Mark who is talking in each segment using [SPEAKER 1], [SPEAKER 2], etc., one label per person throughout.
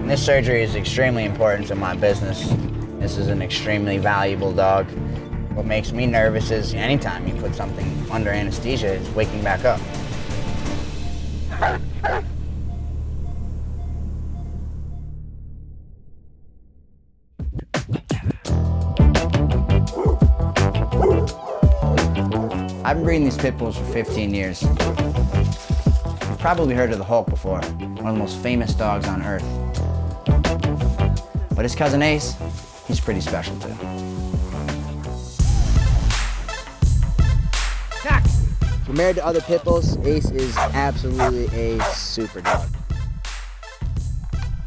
[SPEAKER 1] This surgery is extremely important to my business. This is an extremely valuable dog. What makes me nervous is anytime you put something under anesthesia is waking back up. I've been breeding these pit bulls for 15 years. You've probably heard of the Hulk before, one of the most famous dogs on earth. But his cousin Ace, he's pretty special too. Compared to other pit bulls, Ace is absolutely a super dog.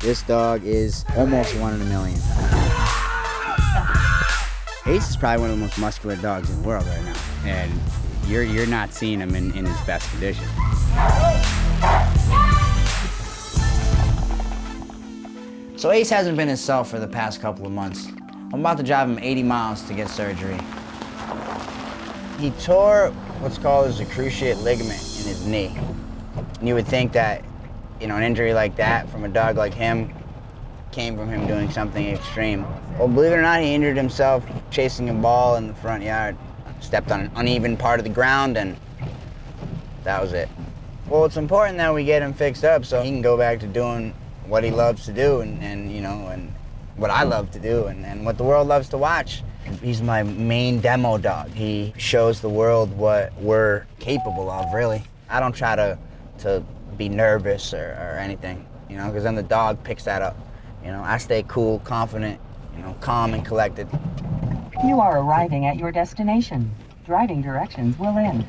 [SPEAKER 1] This dog is almost 1 in a million. Ace is probably one of the most muscular dogs in the world right now.
[SPEAKER 2] And you're not seeing him in his best condition.
[SPEAKER 1] So Ace hasn't been himself for the past couple of months. I'm about to drive him 80 miles to get surgery. He tore what's called his cruciate ligament in his knee. And you would think that, an injury like that from a dog like him came from him doing something extreme. Well, believe it or not, he injured himself chasing a ball in the front yard. Stepped on an uneven part of the ground, and that was it. Well, it's important that we get him fixed up so he can go back to doing what he loves to do and what I love to do and what the world loves to watch. He's my main demo dog. He shows the world what we're capable of, really. I don't try to be nervous or anything, because then the dog picks that up. I stay cool, confident, calm and collected.
[SPEAKER 3] You are arriving at your destination. Driving directions will end.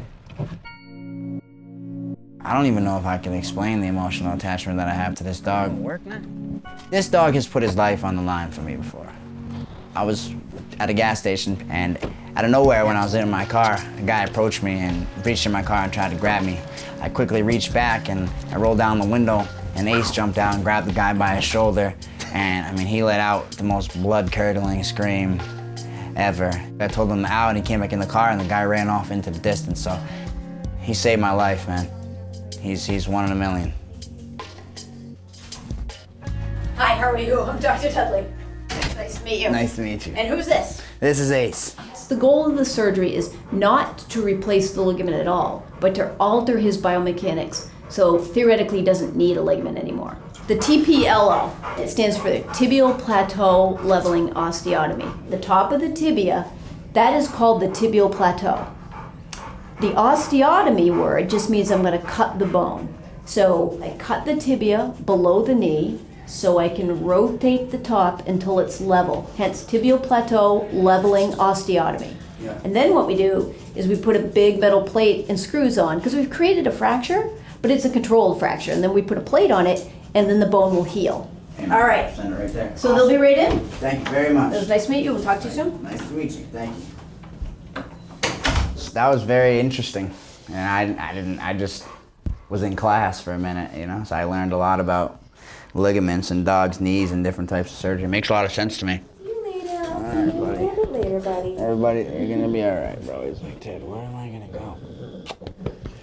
[SPEAKER 1] I don't even know if I can explain the emotional attachment that I have to this dog. This dog has put his life on the line for me before. I was at a gas station, and out of nowhere, when I was in my car, a guy approached me and reached in my car and tried to grab me. I quickly reached back and I rolled down the window, and Ace jumped out and grabbed the guy by his shoulder, and he let out the most blood-curdling scream ever. I told him out, and he came back in the car, and the guy ran off into the distance. So he saved my life, man. He's 1 in a million.
[SPEAKER 4] Hi, how are you? I'm Dr. Dudley. Nice to meet you.
[SPEAKER 1] Nice to meet you.
[SPEAKER 4] And who's this?
[SPEAKER 1] This is Ace.
[SPEAKER 4] The goal of the surgery is not to replace the ligament at all, but to alter his biomechanics, so theoretically he doesn't need a ligament anymore. The TPLO, it stands for tibial plateau leveling osteotomy. The top of the tibia, that is called the tibial plateau. The osteotomy word just means I'm going to cut the bone. So I cut the tibia below the knee so I can rotate the top until it's level. Hence tibial plateau leveling osteotomy. Yeah. And then what we do is we put a big metal plate and screws on, because we've created a fracture, but it's a controlled fracture. And then we put a plate on it, and then the bone will heal. All right.
[SPEAKER 1] Send it right there.
[SPEAKER 4] So they'll be right in.
[SPEAKER 1] Thank you very much.
[SPEAKER 4] It was nice to meet you. We'll talk to you soon.
[SPEAKER 1] Nice to meet you. Thank you. That was very interesting, and I just was in class for a minute, so I learned a lot about ligaments and dogs' knees and different types of surgery. It makes a lot of sense to me.
[SPEAKER 4] See you later.
[SPEAKER 1] All right, buddy.
[SPEAKER 4] See you a little bit later, buddy.
[SPEAKER 1] Everybody, you're gonna be all right, bro. He's like, Ted, where am I gonna go?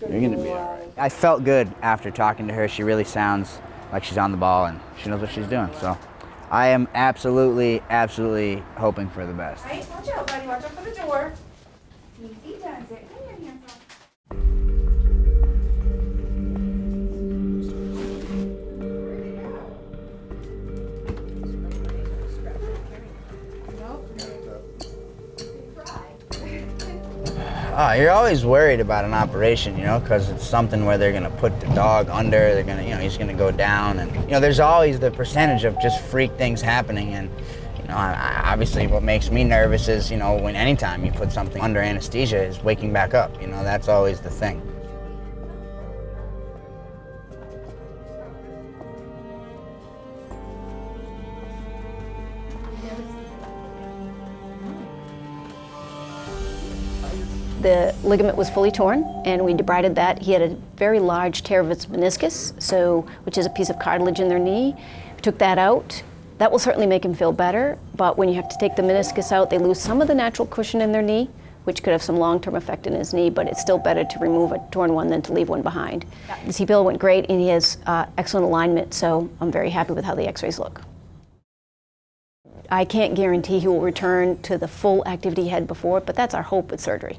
[SPEAKER 1] You're gonna be all right. I felt good after talking to her. She really sounds like she's on the ball and she knows what she's doing. So I am absolutely hoping for the best.
[SPEAKER 5] All right, watch out, buddy. Watch out for the door. Easy does it. Come here, hands off.
[SPEAKER 1] You're always worried about an operation, because it's something where they're gonna put the dog under, they're gonna, he's gonna go down, and there's always the percentage of just freak things happening, and obviously what makes me nervous is, when anytime you put something under anesthesia is waking back up, that's always the thing.
[SPEAKER 4] The ligament was fully torn, and we debrided that. He had a very large tear of his meniscus, which is a piece of cartilage in their knee. We took that out. That will certainly make him feel better, but when you have to take the meniscus out, they lose some of the natural cushion in their knee, which could have some long-term effect in his knee, but it's still better to remove a torn one than to leave one behind. The TPL went great, and he has excellent alignment, so I'm very happy with how the x-rays look. I can't guarantee he will return to the full activity he had before, but that's our hope with surgery.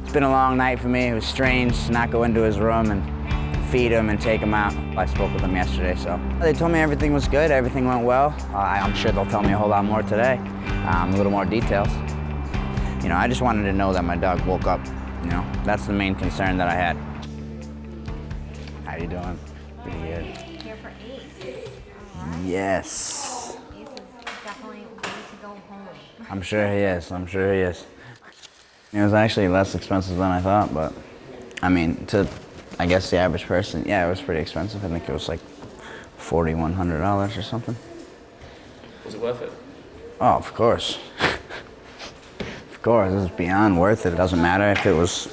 [SPEAKER 1] It's been a long night for me. It was strange to not go into his room and feed him and take him out. I spoke with them yesterday, so they told me everything was good, everything went well. I'm sure they'll tell me a whole lot more today, a little more details. You know, I just wanted to know that my dog woke up. You know, that's the main concern that I had. How you doing? Pretty good.
[SPEAKER 6] Here for Ace.
[SPEAKER 1] Yes.
[SPEAKER 6] Ace is definitely ready to go home.
[SPEAKER 1] I'm sure he is. I'm sure he is. It was actually less expensive than I thought, but I mean, to I guess the average person, yeah, it was pretty expensive. I think it was like $4,100 or something.
[SPEAKER 7] Was it worth it?
[SPEAKER 1] Oh, of course. Of course, this is beyond worth it. It doesn't matter if it was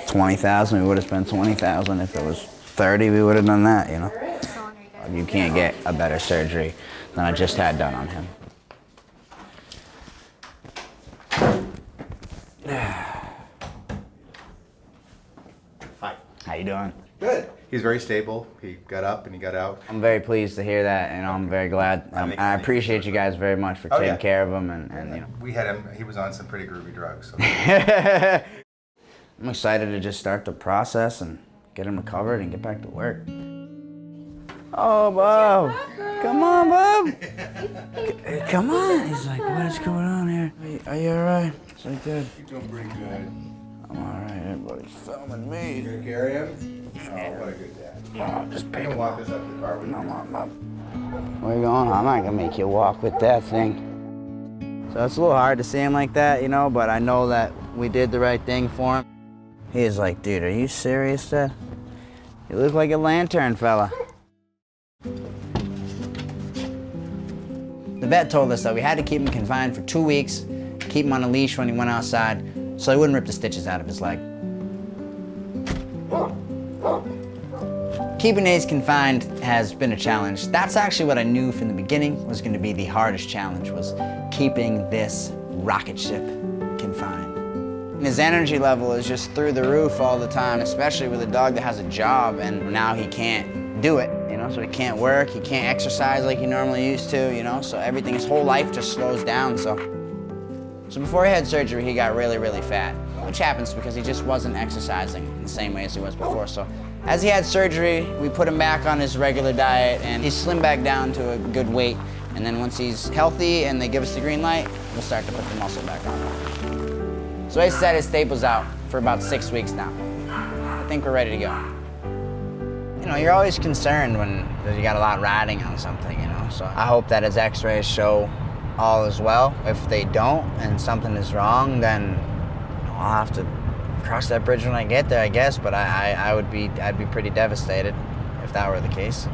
[SPEAKER 1] 20,000, we would have spent 20,000. If it was 30, we would have done that, you know. You can't get a better surgery than I just had done on him.
[SPEAKER 8] Hi.
[SPEAKER 1] How you doing?
[SPEAKER 8] Good. He's very stable. He got up and he got out.
[SPEAKER 1] I'm very pleased to hear that, and I'm very glad. I appreciate you guys very much for taking care of him, and you know.
[SPEAKER 8] We had him. He was on some pretty groovy drugs. So.
[SPEAKER 1] I'm excited to just start the process and get him recovered and get back to work. Oh, Bob! Come on, Bob! Come on! He's like, what is going on here? Are you all right? It's like, good.
[SPEAKER 8] You're doing pretty good.
[SPEAKER 1] I'm all right. Everybody's filming me.
[SPEAKER 8] You gonna carry him? Oh, what a good dad.
[SPEAKER 1] Oh, just
[SPEAKER 8] I
[SPEAKER 1] pick
[SPEAKER 8] can
[SPEAKER 1] him
[SPEAKER 8] walk
[SPEAKER 1] up.
[SPEAKER 8] this up to the car with you.
[SPEAKER 1] Come on, Bob. Where you going? I'm not gonna make you walk with that thing. So it's a little hard to see him like that, you know, but I know that we did the right thing for him. He is like, dude, are you serious, Dad? You look like a lantern fella. The vet told us that we had to keep him confined for 2 weeks, keep him on a leash when he went outside, so he wouldn't rip the stitches out of his leg. Keeping Ace confined has been a challenge. That's actually what I knew from the beginning was going to be the hardest challenge, was keeping this rocket ship confined. And his energy level is just through the roof all the time, especially with a dog that has a job, and now he can't do it, you know, so he can't work, he can't exercise like he normally used to, you know, so everything, his whole life just slows down, so before he had surgery, he got really, really fat, which happens because he just wasn't exercising in the same way as he was before. So as he had surgery, we put him back on his regular diet, and he slimmed back down to a good weight. And then once he's healthy and they give us the green light, we'll start to put the muscle back on. So Ace had his staples out for about 6 weeks now. I think we're ready to go. You know, you're always concerned when you got a lot riding on something, you know, so I hope that his x-rays show all is well. If they don't and something is wrong, then I'll have to cross that bridge when I get there, I guess, but I'd be pretty devastated if that were the case.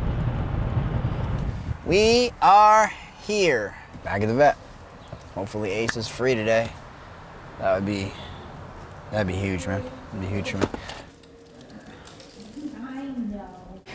[SPEAKER 1] We are here, back at the vet. Hopefully Ace is free today. That'd be huge, man. That'd be huge for me.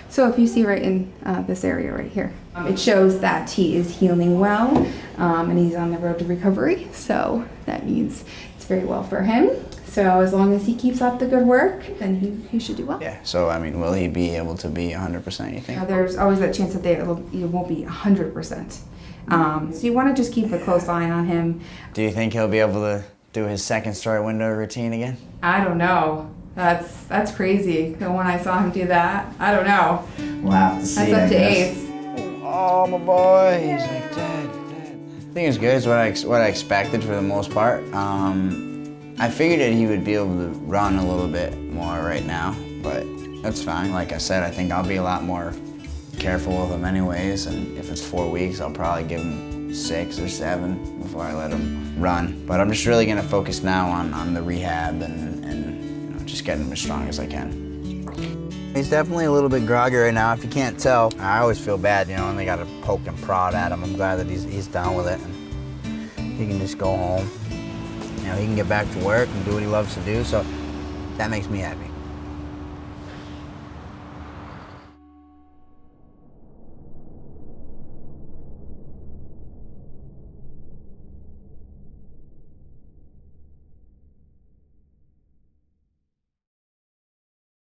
[SPEAKER 5] So if you see right in this area right here, it shows that he is healing well and he's on the road to recovery. So that means it's very well for him. So as long as he keeps up the good work, then he should do well.
[SPEAKER 1] Yeah, so I mean, will he be able to be 100%, you think?
[SPEAKER 5] There's always that chance that it won't be 100%. So you want to just keep a close eye on him.
[SPEAKER 1] Do you think he'll be able to do his second story window routine again?
[SPEAKER 5] I don't know. That's crazy. The one I saw him do that, I don't know.
[SPEAKER 1] We'll have to see.
[SPEAKER 5] That's up to Ace.
[SPEAKER 1] Oh, my boy. He's like, Dad. I think it's good. It's what I expected for the most part. I figured that he would be able to run a little bit more right now, but that's fine. Like I said, I think I'll be a lot more careful with him anyways, and if it's 4 weeks, I'll probably give him 6 or 7 before I let him run. But I'm just really gonna focus now on the rehab and you know, just getting him as strong as I can. He's definitely a little bit groggy right now, if you can't tell. I always feel bad, you know, and they gotta poke and prod at him. I'm glad that he's done with it, and he can just go home. You know, he can get back to work and do what he loves to do, so that makes me happy.